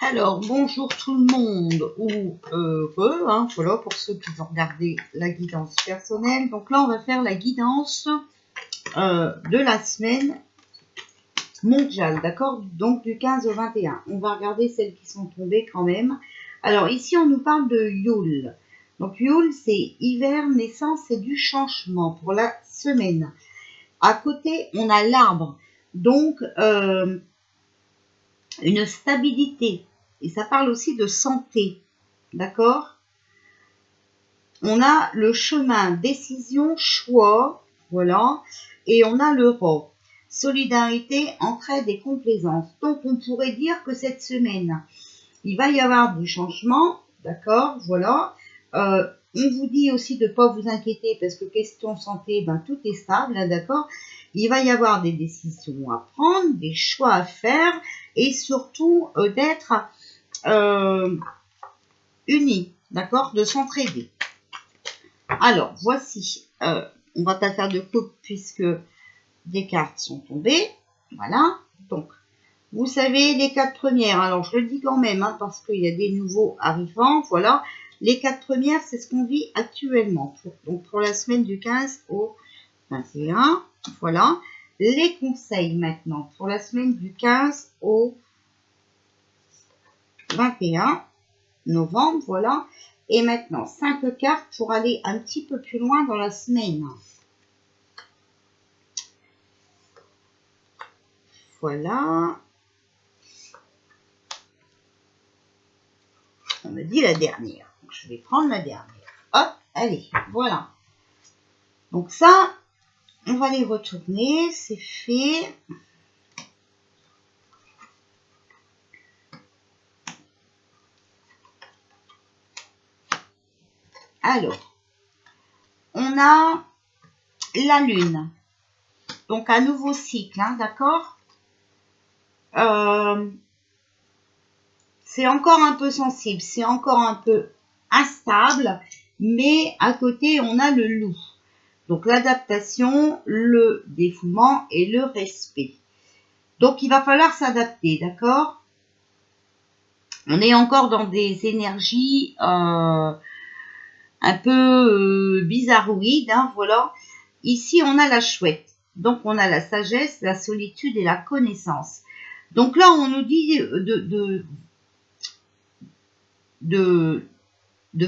Alors, bonjour tout le monde, ou heureux, hein, voilà, pour ceux qui ont regardé la guidance personnelle. Donc là, on va faire la guidance de la semaine mondiale, d'accord? Donc du 15 au 21. On va regarder celles qui sont tombées quand même. Alors ici, on nous parle de Yule. Donc Yule, c'est hiver, naissance et du changement pour la semaine. À côté, on a l'arbre. Donc, une stabilité. Et ça parle aussi de santé. D'accord? On a le chemin, décision, choix. Voilà. Et on a le rang. Solidarité, entraide et complaisance. Donc, on pourrait dire que cette semaine, il va y avoir du changement. D'accord? Voilà. On vous dit aussi de ne pas vous inquiéter parce que question santé, ben, tout est stable. Hein, d'accord? Il va y avoir des décisions à prendre, des choix à faire et surtout d'être unis, d'accord, de s'entraider. Alors, voici, on va pas faire de coupe puisque des cartes sont tombées. Voilà, donc, vous savez, les 4 premières, alors je le dis quand même, hein, parce qu'il y a des nouveaux arrivants, voilà. Les 4 premières, c'est ce qu'on vit actuellement. Donc, pour la semaine du 15 au 21, voilà. Les conseils maintenant, pour la semaine du 15 au 21 novembre, voilà. Et maintenant, 5 cartes pour aller un petit peu plus loin dans la semaine. Voilà. On me dit la dernière. Donc, je vais prendre la dernière. Hop, allez, voilà. Donc ça, on va les retourner. C'est fait. Alors, on a la lune. Donc, un nouveau cycle, hein, d'accord? C'est encore un peu sensible, c'est encore un peu instable, mais à côté, on a le loup. Donc, l'adaptation, le défoulement et le respect. Donc, il va falloir s'adapter, d'accord? On est encore dans des énergies un peu bizarroïdes, hein, voilà. Ici, on a la chouette. Donc, on a la sagesse, la solitude et la connaissance. Donc là, on nous dit de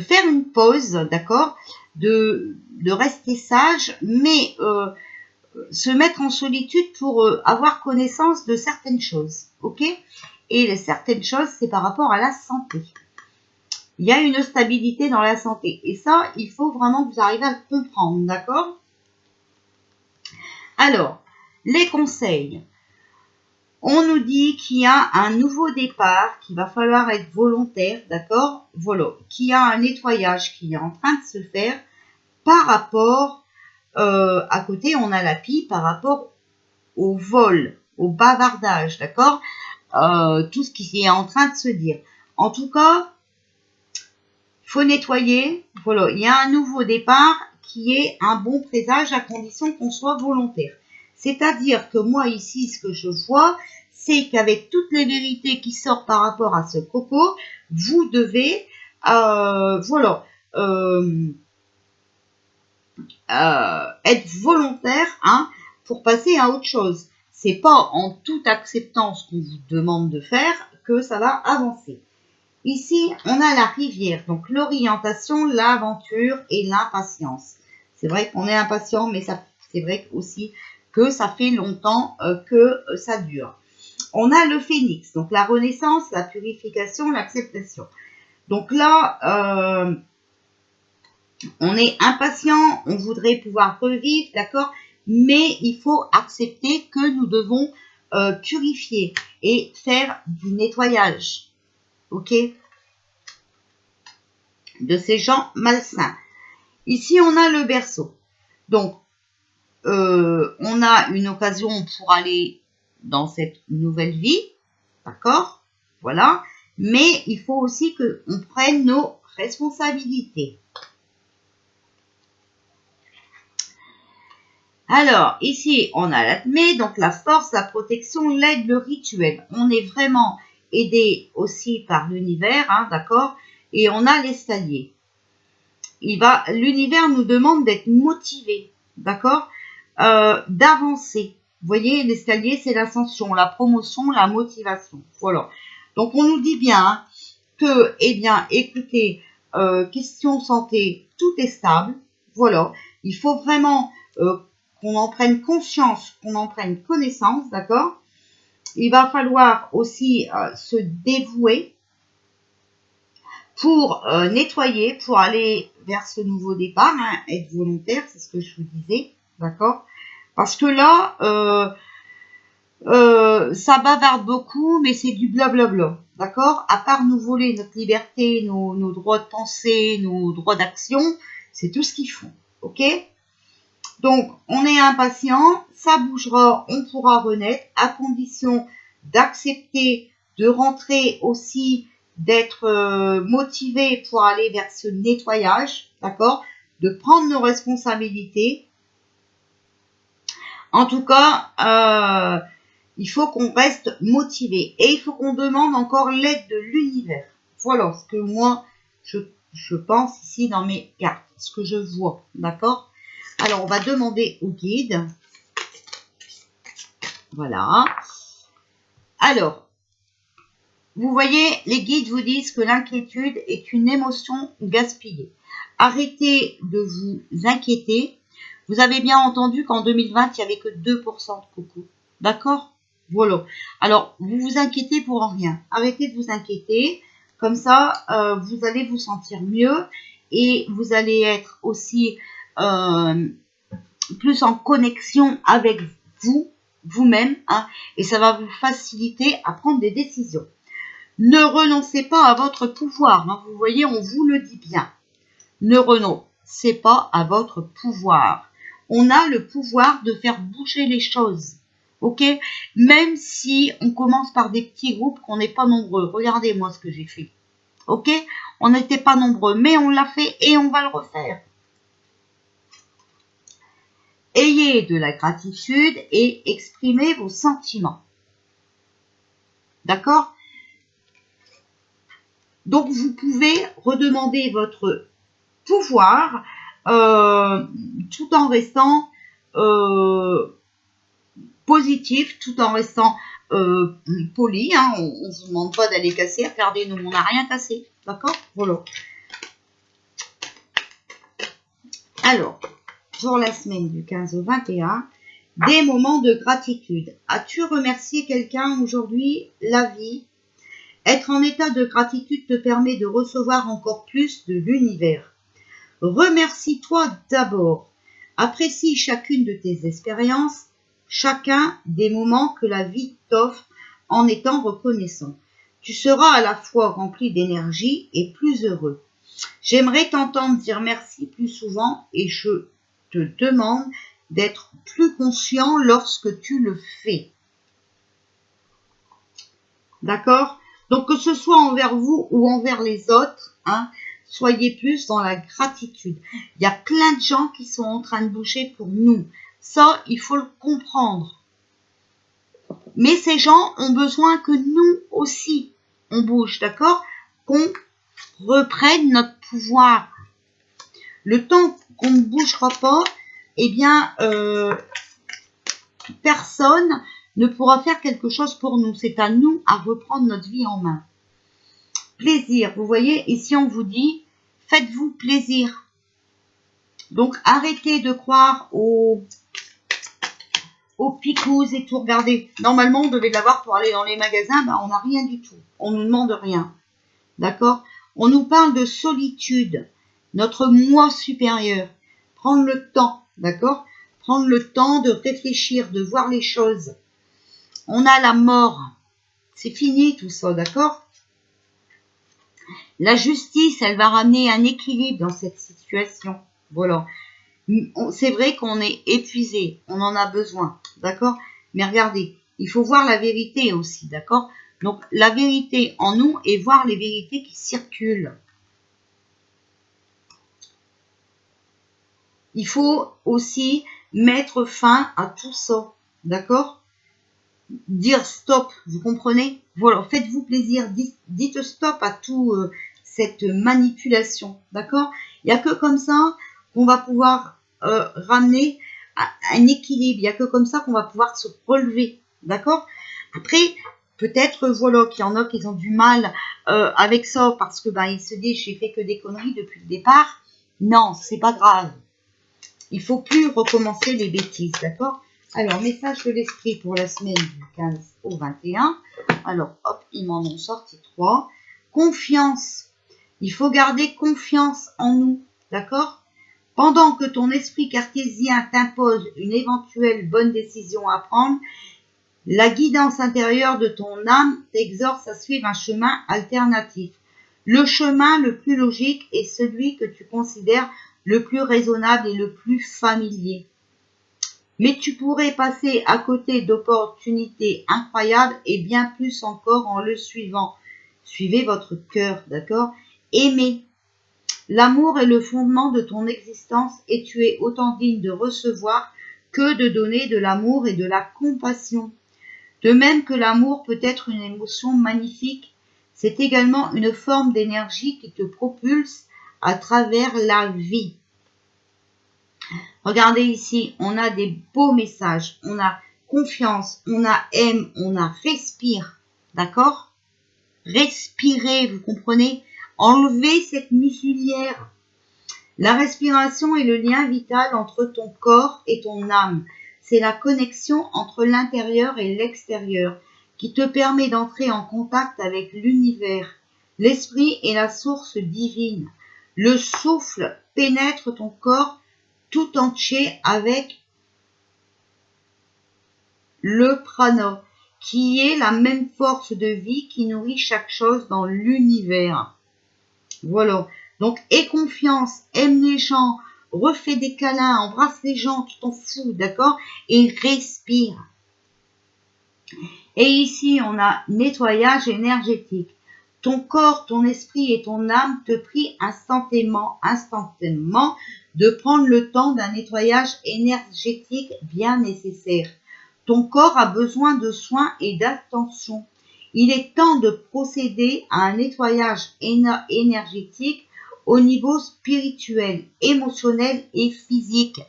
faire une pause, d'accord, de rester sage, mais se mettre en solitude pour avoir connaissance de certaines choses, ok? Et certaines choses, c'est par rapport à la santé. Il y a une stabilité dans la santé. Et ça, il faut vraiment que vous arriviez à le comprendre, d'accord? Alors, les conseils. On nous dit qu'il y a un nouveau départ, qu'il va falloir être volontaire, d'accord? Voilà, qu'il y a un nettoyage qui est en train de se faire par rapport, à côté, on a la pie par rapport au vol, au bavardage, d'accord? Tout ce qui est en train de se dire. En tout cas, faut nettoyer. Voilà, il y a un nouveau départ qui est un bon présage à condition qu'on soit volontaire. C'est-à-dire que moi ici, ce que je vois, c'est qu'avec toutes les vérités qui sortent par rapport à ce coco, vous devez, voilà, être volontaire, hein, pour passer à autre chose. C'est pas en toute acceptance qu'on vous demande de faire que ça va avancer. Ici, on a la rivière, donc l'orientation, l'aventure et l'impatience. C'est vrai qu'on est impatient, mais c'est vrai aussi que ça fait longtemps que ça dure. On a le phénix, donc la renaissance, la purification, l'acceptation. Donc là, on est impatient, on voudrait pouvoir revivre, d'accord? Mais il faut accepter que nous devons purifier et faire du nettoyage. Ok, de ces gens malsains. Ici, on a le berceau. Donc, on a une occasion pour aller dans cette nouvelle vie. D'accord? Voilà. Mais il faut aussi qu'on prenne nos responsabilités. Alors, ici, on a l'atmé, donc la force, la protection, l'aide, le rituel. On est vraiment aidé aussi par l'univers, hein, d'accord? Et on a l'escalier. L'univers nous demande d'être motivé, d'accord? D'avancer. Vous voyez, l'escalier, c'est l'ascension, la promotion, la motivation. Voilà. Donc, on nous dit bien hein, que, eh bien, écoutez, question santé, tout est stable. Voilà. Il faut vraiment qu'on en prenne conscience, qu'on en prenne connaissance, d'accord? Il va falloir aussi se dévouer pour nettoyer, pour aller vers ce nouveau départ, hein, être volontaire, c'est ce que je vous disais, d'accord? Parce que là, ça bavarde beaucoup, mais c'est du blablabla, d'accord? À part nous voler notre liberté, nos droits de pensée, nos droits d'action, c'est tout ce qu'ils font, ok? Donc, on est impatient, ça bougera, on pourra renaître, à condition d'accepter, de rentrer aussi, d'être motivé pour aller vers ce nettoyage, d'accord? De prendre nos responsabilités. En tout cas, il faut qu'on reste motivé et il faut qu'on demande encore l'aide de l'univers. Voilà ce que moi, je pense ici dans mes cartes, ce que je vois, d'accord? Alors, on va demander au guide. Voilà. Alors, vous voyez, les guides vous disent que l'inquiétude est une émotion gaspillée. Arrêtez de vous inquiéter. Vous avez bien entendu qu'en 2020, il n'y avait que 2% de coucou. D'accord? Voilà. Alors, vous vous inquiétez pour rien. Arrêtez de vous inquiéter. Comme ça, vous allez vous sentir mieux et vous allez être aussi plus en connexion avec vous-même, hein, et ça va vous faciliter à prendre des décisions. Ne renoncez pas à votre pouvoir, hein, vous voyez, on vous le dit bien. Ne renoncez pas à votre pouvoir. On a le pouvoir de faire bouger les choses, ok? Même si on commence par des petits groupes, qu'on n'est pas nombreux. Regardez moi ce que j'ai fait, ok? On n'était pas nombreux, mais on l'a fait et on va le refaire. Ayez de la gratitude et exprimez vos sentiments. D'accord? Donc, vous pouvez redemander votre pouvoir tout en restant positif, tout en restant poli. Hein. On ne vous demande pas d'aller casser. Regardez, nous, on n'a rien cassé. D'accord? Voilà. Alors, pour la semaine du 15 au 21, des moments de gratitude. As-tu remercié quelqu'un aujourd'hui? La vie. Être en état de gratitude te permet de recevoir encore plus de l'univers. Remercie-toi d'abord. Apprécie chacune de tes expériences, chacun des moments que la vie t'offre en étant reconnaissant. Tu seras à la fois rempli d'énergie et plus heureux. J'aimerais t'entendre dire merci plus souvent et je te demande d'être plus conscient lorsque tu le fais. D'accord? Donc, que ce soit envers vous ou envers les autres, hein, soyez plus dans la gratitude. Il y a plein de gens qui sont en train de bouger pour nous. Ça, il faut le comprendre. Mais ces gens ont besoin que nous aussi, on bouge, d'accord? Qu'on reprenne notre pouvoir. Le temps qu'on ne bougera pas, eh bien, personne ne pourra faire quelque chose pour nous. C'est à nous à reprendre notre vie en main. Plaisir. Vous voyez, ici on vous dit, faites-vous plaisir. Donc arrêtez de croire aux picouzes et tout. Regardez, normalement on devait l'avoir pour aller dans les magasins, ben, on n'a rien du tout. On ne nous demande rien. D'accord? On nous parle de solitude, notre moi supérieur. Prendre le temps, d'accord? Prendre le temps de réfléchir, de voir les choses. On a la mort. C'est fini tout ça, d'accord? La justice, elle va ramener un équilibre dans cette situation. Voilà. C'est vrai qu'on est épuisé, on en a besoin, d'accord? Mais regardez, il faut voir la vérité aussi, d'accord? Donc, la vérité en nous et voir les vérités qui circulent. Il faut aussi mettre fin à tout ça, d'accord? dire stop, vous comprenez? Voilà, faites-vous plaisir, dites stop à tout cette manipulation, d'accord? Il n'y a que comme ça qu'on va pouvoir ramener un équilibre, il n'y a que comme ça qu'on va pouvoir se relever, d'accord? Après, peut-être, voilà, qu'il y en a qui ont du mal avec ça, parce que ben, ils se disent, j'ai fait que des conneries depuis le départ. Non, c'est pas grave. Il faut plus recommencer les bêtises, d'accord? Alors, message de l'esprit pour la semaine du 15 au 21. Alors, hop, ils m'en ont sorti 3. Confiance. Il faut garder confiance en nous, d'accord? Pendant que ton esprit cartésien t'impose une éventuelle bonne décision à prendre, la guidance intérieure de ton âme t'exhorte à suivre un chemin alternatif. Le chemin le plus logique est celui que tu considères le plus raisonnable et le plus familier. Mais tu pourrais passer à côté d'opportunités incroyables et bien plus encore en le suivant. Suivez votre cœur, d'accord? Aimez. L'amour est le fondement de ton existence et tu es autant digne de recevoir que de donner de l'amour et de la compassion. De même que l'amour peut être une émotion magnifique, c'est également une forme d'énergie qui te propulse à travers la vie. Regardez ici, on a des beaux messages, on a confiance, on a aime, on a respire, d'accord? Respirez, vous comprenez? Enlevez cette muselière. La respiration est le lien vital entre ton corps et ton âme. C'est la connexion entre l'intérieur et l'extérieur qui te permet d'entrer en contact avec l'univers. L'esprit est la source divine. Le souffle pénètre ton corps tout entier avec le prana, qui est la même force de vie qui nourrit chaque chose dans l'univers. Voilà. Donc, aie confiance, aime les gens, refais des câlins, embrasse les gens, tu t'en fous, d'accord? Et respire. Et ici, on a nettoyage énergétique. Ton corps, ton esprit et ton âme te prient instantanément de prendre le temps d'un nettoyage énergétique bien nécessaire. Ton corps a besoin de soins et d'attention. Il est temps de procéder à un nettoyage énergétique au niveau spirituel, émotionnel et physique.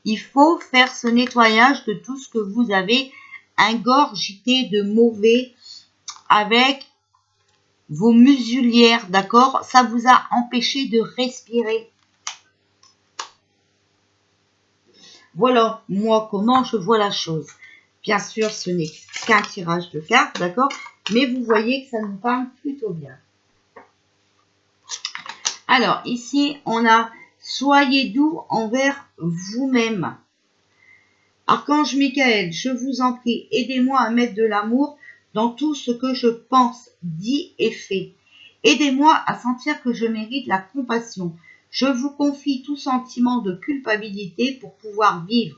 Il faut faire ce nettoyage de tout ce que vous avez ingurgité de mauvais avec vos muselières, d'accord? Ça vous a empêché de respirer. Voilà, moi, comment je vois la chose. Bien sûr, ce n'est qu'un tirage de cartes, d'accord? Mais vous voyez que ça nous parle plutôt bien. Alors, ici, on a « Soyez doux envers vous-même ». Archange Michael, je vous en prie, aidez-moi à mettre de l'amour dans tout ce que je pense, dis et fais. Aidez-moi à sentir que je mérite la compassion. Je vous confie tout sentiment de culpabilité pour pouvoir vivre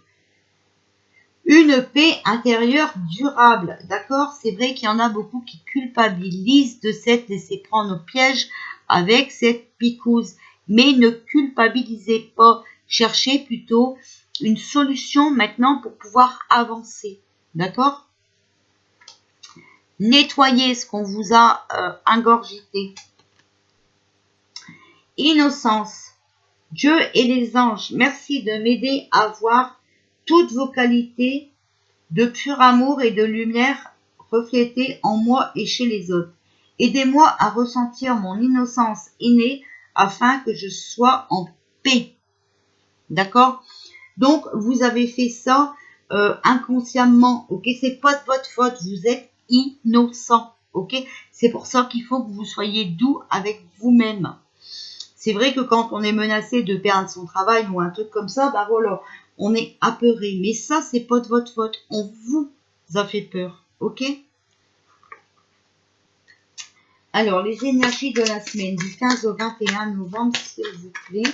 une paix intérieure durable. D'accord? C'est vrai qu'il y en a beaucoup qui culpabilisent de s'être laissé prendre au piège avec cette picouse. Mais ne culpabilisez pas. Cherchez plutôt une solution maintenant pour pouvoir avancer. D'accord? Nettoyez ce qu'on vous a ingurgité. Innocence. Dieu et les anges, merci de m'aider à voir toutes vos qualités de pur amour et de lumière reflétées en moi et chez les autres. Aidez-moi à ressentir mon innocence innée afin que je sois en paix. D'accord? Donc, vous avez fait ça inconsciemment, ok? C'est pas de votre faute, vous êtes innocent, ok? C'est pour ça qu'il faut que vous soyez doux avec vous-même. C'est vrai que quand on est menacé de perdre son travail ou un truc comme ça, bah voilà, on est apeuré. Mais ça, c'est pas de votre faute. On vous a fait peur, ok? Alors, les énergies de la semaine du 15 au 21 novembre, s'il vous plaît.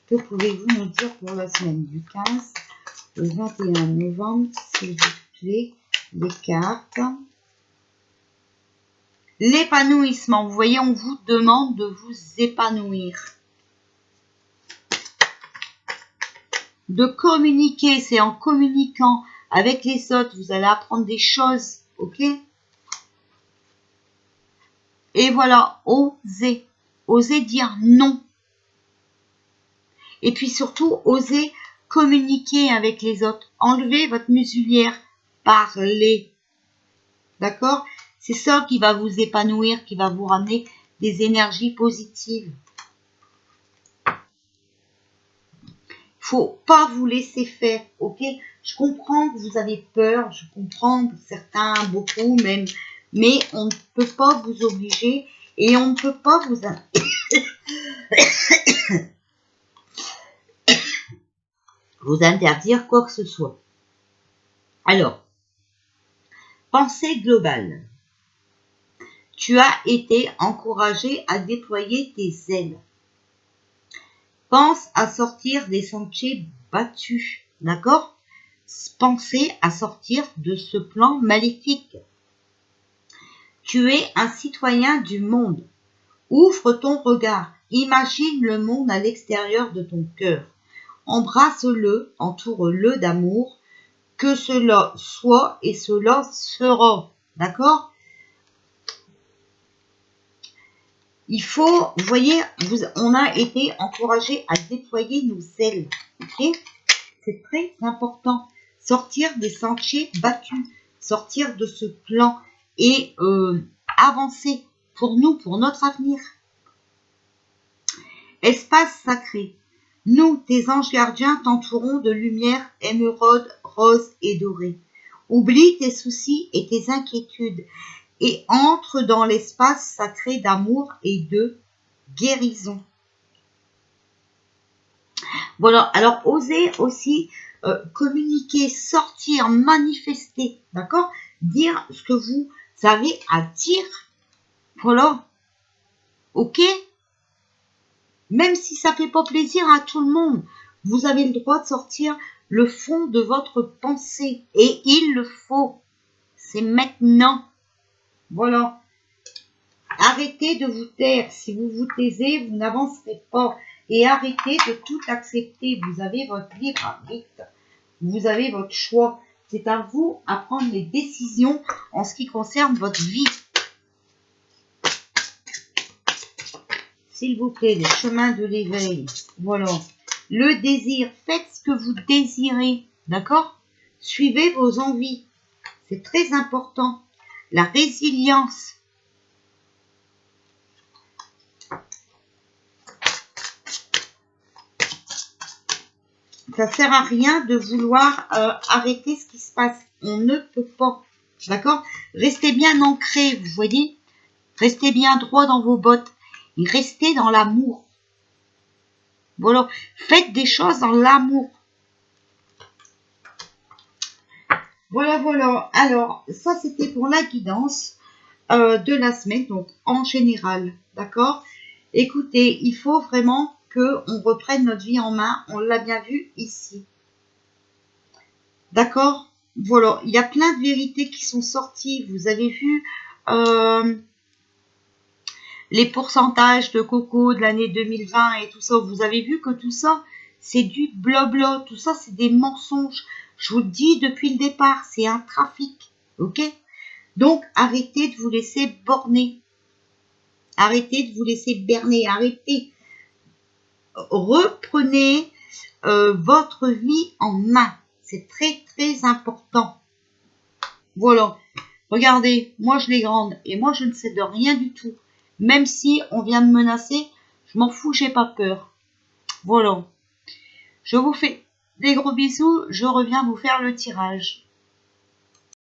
Que pouvez-vous nous dire pour la semaine du 15 au 21 novembre, s'il vous plaît, les cartes? L'épanouissement. Vous voyez, on vous demande de vous épanouir. De communiquer, c'est en communiquant avec les autres, vous allez apprendre des choses, ok? Et voilà, osez. Osez dire non. Et puis surtout, osez communiquer avec les autres. Enlevez votre muselière. Parlez. D'accord? C'est ça qui va vous épanouir, qui va vous ramener des énergies positives. Faut pas vous laisser faire, ok? Je comprends que vous avez peur, je comprends que certains, beaucoup même, mais on ne peut pas vous obliger et on ne peut pas vous interdire quoi que ce soit. Alors, pensée globale. Tu as été encouragé à déployer tes ailes. Pense à sortir des sentiers battus, d'accord? Pensez à sortir de ce plan maléfique. Tu es un citoyen du monde. Ouvre ton regard. Imagine le monde à l'extérieur de ton cœur. Embrasse-le, entoure-le d'amour. Que cela soit et cela sera. D'accord? Il faut, vous voyez, on a été encouragé à déployer nos ailes. Ok? C'est très important. Sortir des sentiers battus. Sortir de ce plan et avancer pour nous, pour notre avenir. Espace sacré. Nous, tes anges gardiens, t'entourons de lumière émeraude, rose et dorée. Oublie tes soucis et tes inquiétudes et entre dans l'espace sacré d'amour et de guérison. Voilà, alors osez aussi communiquer, sortir, manifester, d'accord? Dire ce que vous avez à dire. Voilà. Ok? Même si ça fait pas plaisir à tout le monde, vous avez le droit de sortir le fond de votre pensée. Et il le faut. C'est maintenant. Voilà. Arrêtez de vous taire. Si vous vous taisez, vous n'avancerez pas. Et arrêtez de tout accepter. Vous avez votre libre arbitre. Vous avez votre choix. C'est à vous à prendre les décisions en ce qui concerne votre vie. S'il vous plaît, les chemins de l'éveil. Voilà. Le désir. Faites ce que vous désirez. D'accord? Suivez vos envies. C'est très important. La résilience. Ça sert à rien de vouloir arrêter ce qui se passe. On ne peut pas. D'accord? Restez bien ancrés, vous voyez? Restez bien droit dans vos bottes. Et restez dans l'amour. Voilà. Faites des choses dans l'amour. Voilà, voilà. Alors, ça, c'était pour la guidance de la semaine, donc en général. D'accord? Écoutez, il faut vraiment qu'on reprenne notre vie en main. On l'a bien vu ici. D'accord? Voilà. Il y a plein de vérités qui sont sorties. Vous avez vu les pourcentages de coco de l'année 2020 et tout ça. Vous avez vu que tout ça, c'est du blabla. Tout ça, c'est des mensonges. Je vous le dis depuis le départ, c'est un trafic. Ok? Donc, arrêtez de vous laisser borner. Arrêtez de vous laisser berner. Arrêtez. Reprenez votre vie en main. C'est très, très important. Voilà. Regardez, moi, je l'ai grande. Et moi, je ne sais de rien du tout. Même si on vient me menacer, je m'en fous, j'ai pas peur. Voilà. Je vous fais des gros bisous. Je reviens vous faire le tirage.